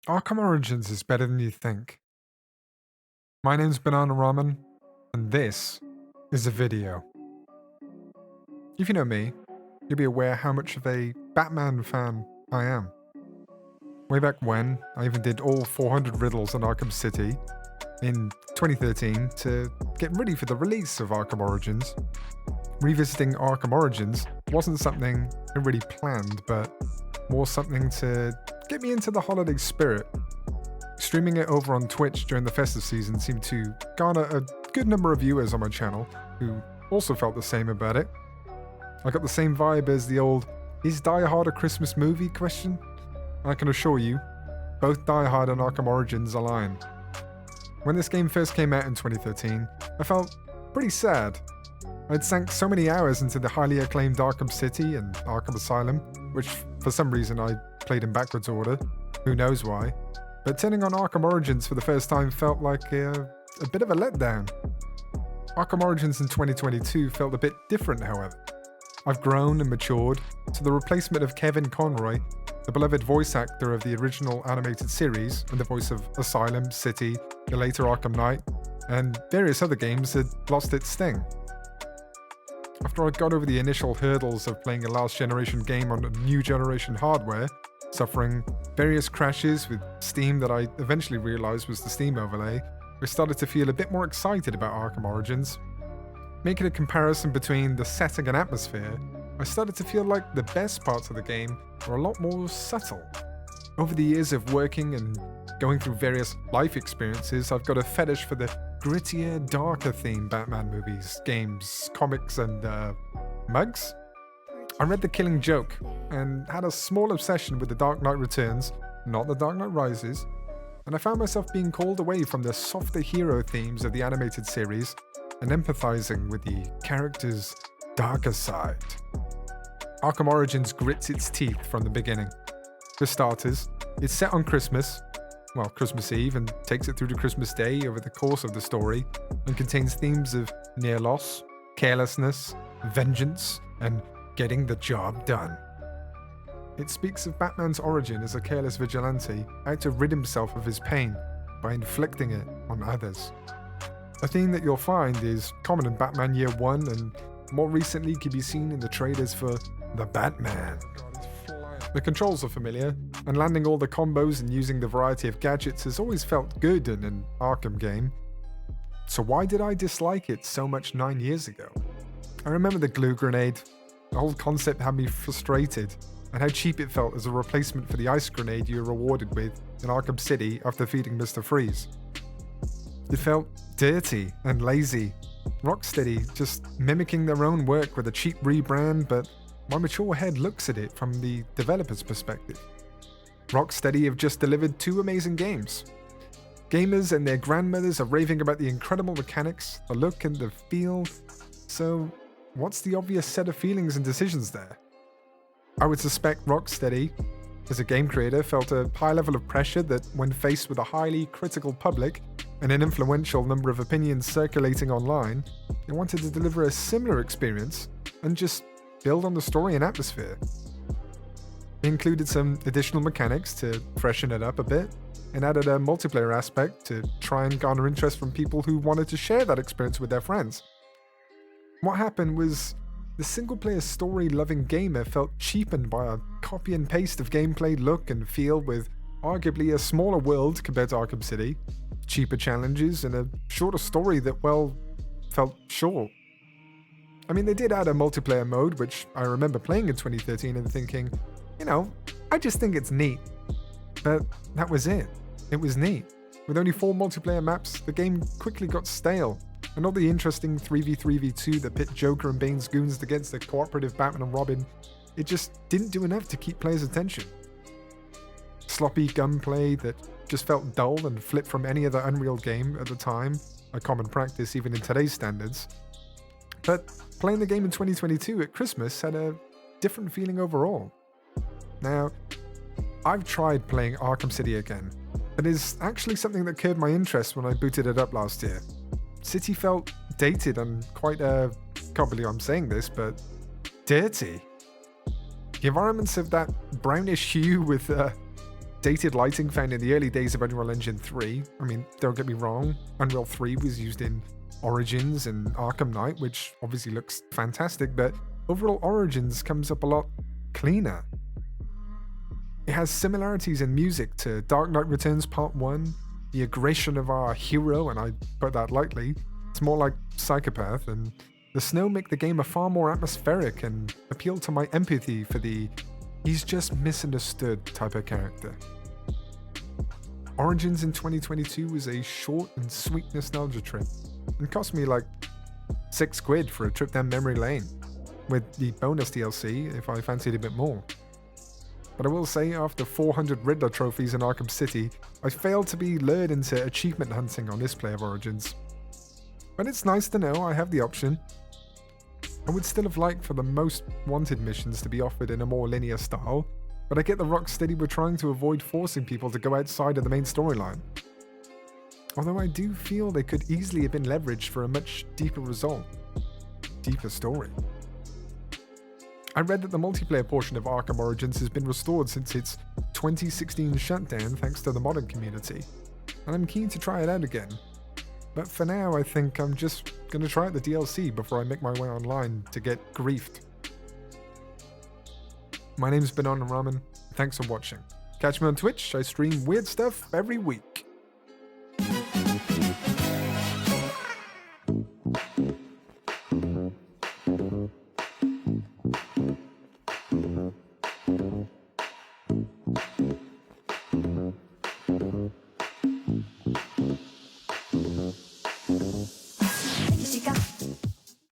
Arkham Origins is better than you think. My name's Banana Ramen, and this is a video. If you know me, you'll be aware how much of a Batman fan I am. Way back when, I even did all 400 riddles in Arkham City in 2013 to get ready for the release of Arkham Origins. Revisiting Arkham Origins wasn't something I really planned, but more something to get me into the holiday spirit. Streaming it over on Twitch during the festive season seemed to garner a good number of viewers on my channel who also felt the same about it. I got the same vibe as the old "is Die Hard a Christmas movie?" question. I can assure you, both Die Hard and Arkham Origins align. When this game first came out in 2013, I felt pretty sad. I'd sank so many hours into the highly acclaimed Arkham City and Arkham Asylum, which for some reason I played in backwards order, who knows why. But turning on Arkham Origins for the first time felt like a bit of a letdown. Arkham Origins in 2022 felt a bit different, however. I've grown and matured to the replacement of Kevin Conroy, the beloved voice actor of the original animated series and the voice of Asylum, City, the later Arkham Knight, and various other games had lost its sting. After I got over the initial hurdles of playing a last generation game on new generation hardware, suffering various crashes with Steam that I eventually realized was the Steam overlay, I started to feel a bit more excited about Arkham Origins. Making a comparison between the setting and atmosphere, I started to feel like the best parts of the game were a lot more subtle. Over the years of working and going through various life experiences, I've got a fetish for the grittier, darker themed Batman movies, games, comics, and mugs. I read The Killing Joke and had a small obsession with The Dark Knight Returns, not The Dark Knight Rises, and I found myself being called away from the softer hero themes of the animated series and empathizing with the character's darker side. Arkham Origins grits its teeth from the beginning. For starters, it's set on Christmas Eve, and takes it through to Christmas Day over the course of the story, and contains themes of near loss, carelessness, vengeance, and getting the job done. It speaks of Batman's origin as a careless vigilante out to rid himself of his pain by inflicting it on others. A theme that you'll find is common in Batman Year 1 and more recently can be seen in the trailers for The Batman. The controls are familiar, and landing all the combos and using the variety of gadgets has always felt good in an Arkham game. So why did I dislike it so much 9 years ago? I remember the glue grenade. The whole concept had me frustrated, and how cheap it felt as a replacement for the ice grenade you were rewarded with in Arkham City after defeating Mr. Freeze. It felt dirty and lazy. Rocksteady just mimicking their own work with a cheap rebrand, but my mature head looks at it from the developer's perspective. Rocksteady have just delivered 2 amazing games. Gamers and their grandmothers are raving about the incredible mechanics, the look and the feel, so what's the obvious set of feelings and decisions there? I would suspect Rocksteady, as a game creator, felt a high level of pressure that when faced with a highly critical public and an influential number of opinions circulating online, they wanted to deliver a similar experience and just build on the story and atmosphere. It included some additional mechanics to freshen it up a bit, and added a multiplayer aspect to try and garner interest from people who wanted to share that experience with their friends. What happened was the single-player story-loving gamer felt cheapened by a copy and paste of gameplay look and feel with arguably a smaller world compared to Arkham City, cheaper challenges, and a shorter story that, felt short. I mean, they did add a multiplayer mode, which I remember playing in 2013 and thinking, I just think it's neat. But that was it. It was neat. With only 4 multiplayer maps, the game quickly got stale, and all the interesting 3v3v2 that pit Joker and Bane's goons against the cooperative Batman and Robin, it just didn't do enough to keep players' attention. Sloppy gunplay that just felt dull and flipped from any other Unreal game at the time, a common practice even in today's standards. But playing the game in 2022 at Christmas had a different feeling overall. Now, I've tried playing Arkham City again, but it's actually something that curbed my interest when I booted it up last year. City felt dated and quite, can't believe I'm saying this, but dirty. The environments have that brownish hue with dated lighting found in the early days of Unreal Engine 3. I mean, don't get me wrong, Unreal 3 was used in Origins and Arkham Knight, which obviously looks fantastic, but overall Origins comes up a lot cleaner. It has similarities in music to Dark Knight Returns Part 1, the aggression of our hero, and I put that lightly. It's more like Psychopath, and the snow make the game a far more atmospheric and appeal to my empathy for the he's just misunderstood type of character. Origins in 2022 was a short and sweet nostalgia trip, and cost me like £6 for a trip down memory lane, with the bonus DLC if I fancied a bit more. But I will say, after 400 Riddler trophies in Arkham City, I failed to be lured into achievement hunting on this play of Origins. But it's nice to know I have the option. I would still have liked for the most wanted missions to be offered in a more linear style, but I get the Rocksteady were trying to avoid forcing people to go outside of the main storyline. Although I do feel they could easily have been leveraged for a much deeper result. Deeper story. I read that the multiplayer portion of Arkham Origins has been restored since its 2016 shutdown thanks to the modding community, and I'm keen to try it out again. But for now, I think I'm just going to try out the DLC before I make my way online to get griefed. My name's Banana Ramen, thanks for watching. Catch me on Twitch, I stream weird stuff every week.